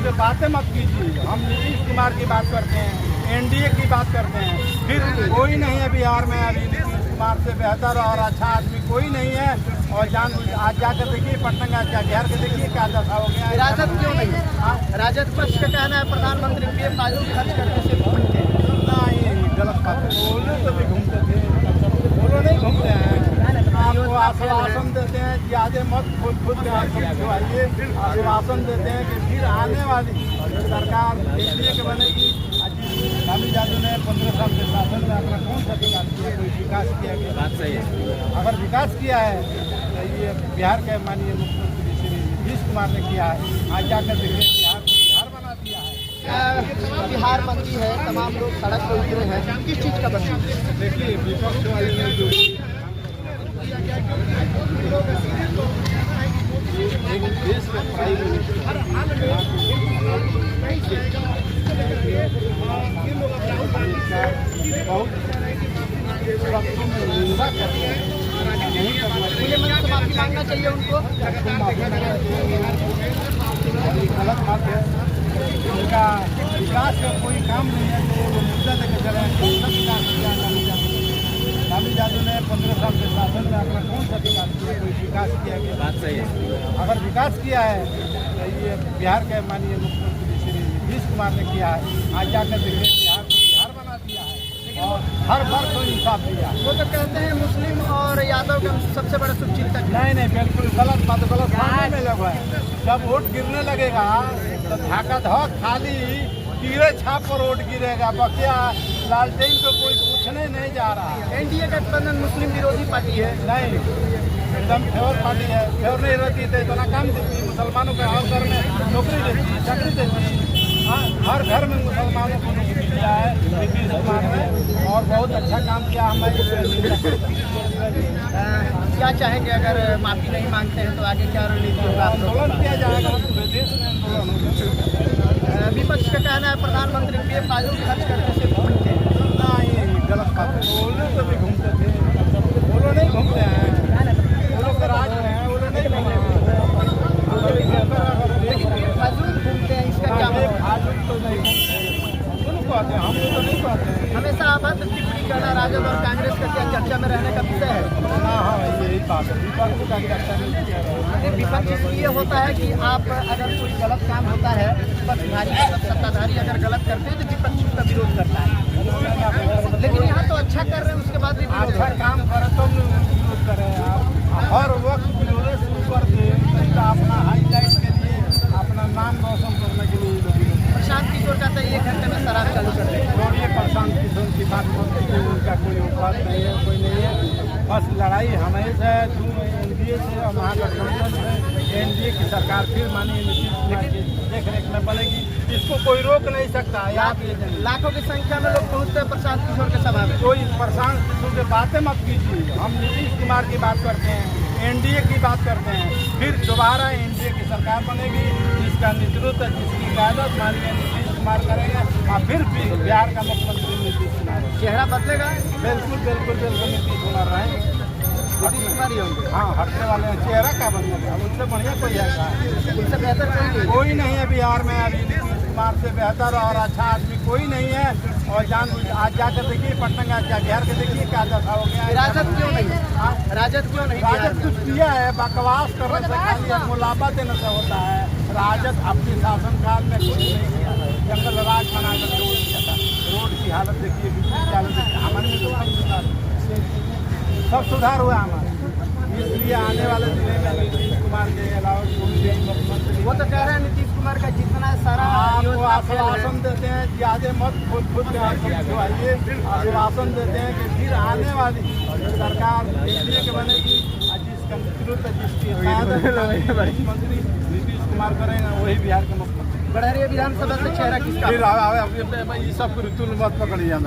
से बातें मत कीजिए। हम नीतीश कुमार की बात करते हैं, एनडीए की बात करते हैं। फिर कोई नहीं है बिहार में अभी नीतीश कुमार से बेहतर और अच्छा आदमी कोई नहीं है। और आज जाकर देखिए पटना का क्या बिहार के देखिए क्या दशा हो गया है। राजद क्यों नहीं है? राजद पक्ष का कहना है प्रधानमंत्री बेफालतू खर्च करने से घूमते हैं। नहीं, गलत बात है। बोलो तो भी घूमते थे, बोलो नहीं घूमते हैं। आपको आश्वासन देते हैं ज्यादा मत खुद आइए, आश्वासन देते हैं कि फिर आने वाली सरकार एनडीए के बनेगी। लालू यादव ने 15 साल के शासन में अपना कौन सा विकास किया? कोई विकास किया गया? बात सही है। अगर विकास किया है तो ये बिहार के माननीय मुख्यमंत्री श्री नीतीश कुमार ने किया है। आज जाकर देखिए बिहार को बिहार बना दिया है। बिहार बंदी है, तमाम लोग सड़क पर उतरे हैं, किस चीज़ का बंदी? देखिए विपक्ष वाले ने जो एक देश में पढ़ाई बहुत निंदा करते हैं, नहीं करना चाहिए। माफी मांगना चाहिए उनको। गलत बात है। उनका विकास का कोई काम नहीं है तो वो मुद्दा देकर चले। कौन सा विकास किया लालू यादव ने 15 साल के शासन में अपना कौन सा विकास किया? कोई विकास किया गया? बात सही है। अगर विकास किया है तो ये बिहार के माननीय मुख्यमंत्री श्री नीतीश कुमार ने किया है। आज जाकर देखिए बिहार को बिहार बना दिया है और हर वर्ग को इंसाफ दिया। वो तो कहते हैं मुस्लिम और यादव का सबसे बड़ा शुभचिंतक। नहीं, बिल्कुल गलत बात, गलत मानने में लगा है। जब वोट गिरने लगेगा तो धाका धक खाली कीड़े छाप पर वोट गिरेगा। बकिया लालटेन को कोई पूछने नहीं जा रहा है। एनडीए गठबंधन मुस्लिम विरोधी पार्टी है। नहीं, एकदम फेवर पार्टी है। फेवर नहीं रहती तो इतना काम देती, मुसलमानों के हर घर में नौकरी देती, चाकरी देती। हाँ, हर घर में मुसलमानों को नौकरी दिया है नीतीश कुमार ने और बहुत अच्छा काम किया। हमारे क्या चाहेंगे अगर माफी नहीं मांगते हैं तो आगे क्या रणनीति होगा? आंदोलन किया जाएगा, पूरे देश में आंदोलन होगा। विपक्ष का कहना है प्रधानमंत्री बेफालतू खर्च करने से घूमते हैं। नहीं, गलत बात है। बोलो तो भी घूमते थे, बोलो नहीं घूमते हैं। बोलो तो राज में है, बोलो नहीं घूमते हैं। बेफालतू घूमते हैं, इसका क्या मतलब? फालतू तो नहीं घूमते, दोनों को आते हैं, हम तो नहीं कहते हैं। हमेशा अभद्र टिप्पणी करना राजद और कांग्रेस का क्या चर्चा में रहने का विषय है? हाँ, यही बात है। विपक्ष का चर्चा नहीं किया है। विपक्ष इसलिए होता है कि आप अगर कोई गलत काम होता है, पक्षधारी सत्ताधारी अगर गलत करते हैं तो विपक्ष उसका विरोध करता है। लेकिन यहाँ तो अच्छा कर रहे हैं, उसके बाद भी अच्छा काम करे तो विरोध करें। आप हर वक्त विरोध करके अपना हाईलाइट के लिए, अपना नाम रोशन करने के लिए प्रशांत किशोर कहते हैं 1 घंटे में शराब चालू कर दें। और ये प्रशांत किशोर की बात करते हैं, उनका कोई औकात नहीं है, कोई नहीं है। बस लड़ाई हमेशा है एनडीए से और महागठबंधन से। एनडीए की सरकार फिर माननीय नीतीश कुमार की देखरेख में बनेगी, इसको कोई रोक नहीं सकता। आप ये जानिए, लाखों की संख्या में लोग पहुँचते हैं प्रशांत किशोर के सभा में। कोई प्रशांत किशोर से बातें मत कीजिए। हम नीतीश कुमार की बात करते हैं, एनडीए की बात करते हैं। फिर दोबारा एनडीए की सरकार बनेगी, जिसका नेतृत्व, जिसकी क़यादत माननीय नीतीश कुमार करेंगे और फिर बिहार का मुख्यमंत्री नीतीश कुमार। चेहरा बदलेगा? बिल्कुल नीतीश कुमार रहेंगे। नीतीश कुमार ही होंगे। हाँ, हटने वाले हैं। चेहरा क्या बनेगा? उससे बढ़िया कोई है? उनसे बेहतर कोई नहीं है बिहार में अभी नीतीश कुमार से बेहतर और अच्छा आदमी कोई नहीं है। और आज जाकर देखिए पटना का क्या बिहार के देखिए क्या दशा हो गया है। राजद क्यों नहीं है? राजद क्यों नहीं? राजद कुछ किया है? बकवास करने से, खाली मुलाबा देने से होता है। राजद अपने शासनकाल में कुछ नहीं किया। जंगल राज बनाकर रोड किया था। रोड की हालत देखिए, बिजली की हालत देखिए। हमारे में तो सब सुधार हुआ हमारे। इसलिए आने वाले दिनों में नीतीश कुमार के अलावा कोई भी मुख्यमंत्री। वो तो कह रहे हैं नीतीश कुमार का जितना सारा आपको आश्वासन देते हैं ज्यादा मत खुद आइए, आश्वासन देते हैं कि फिर आने वाली सरकार एनडीए के बनेगी। जिसका नेतृत्व, जिसकी मुख्यमंत्री नीतीश कुमार करेंगे, वही बिहार के मुख्यमंत्री। बढ़िया विधानसभा से चेहरा किसका? फिर ये सब ऋतु मत पकड़िए।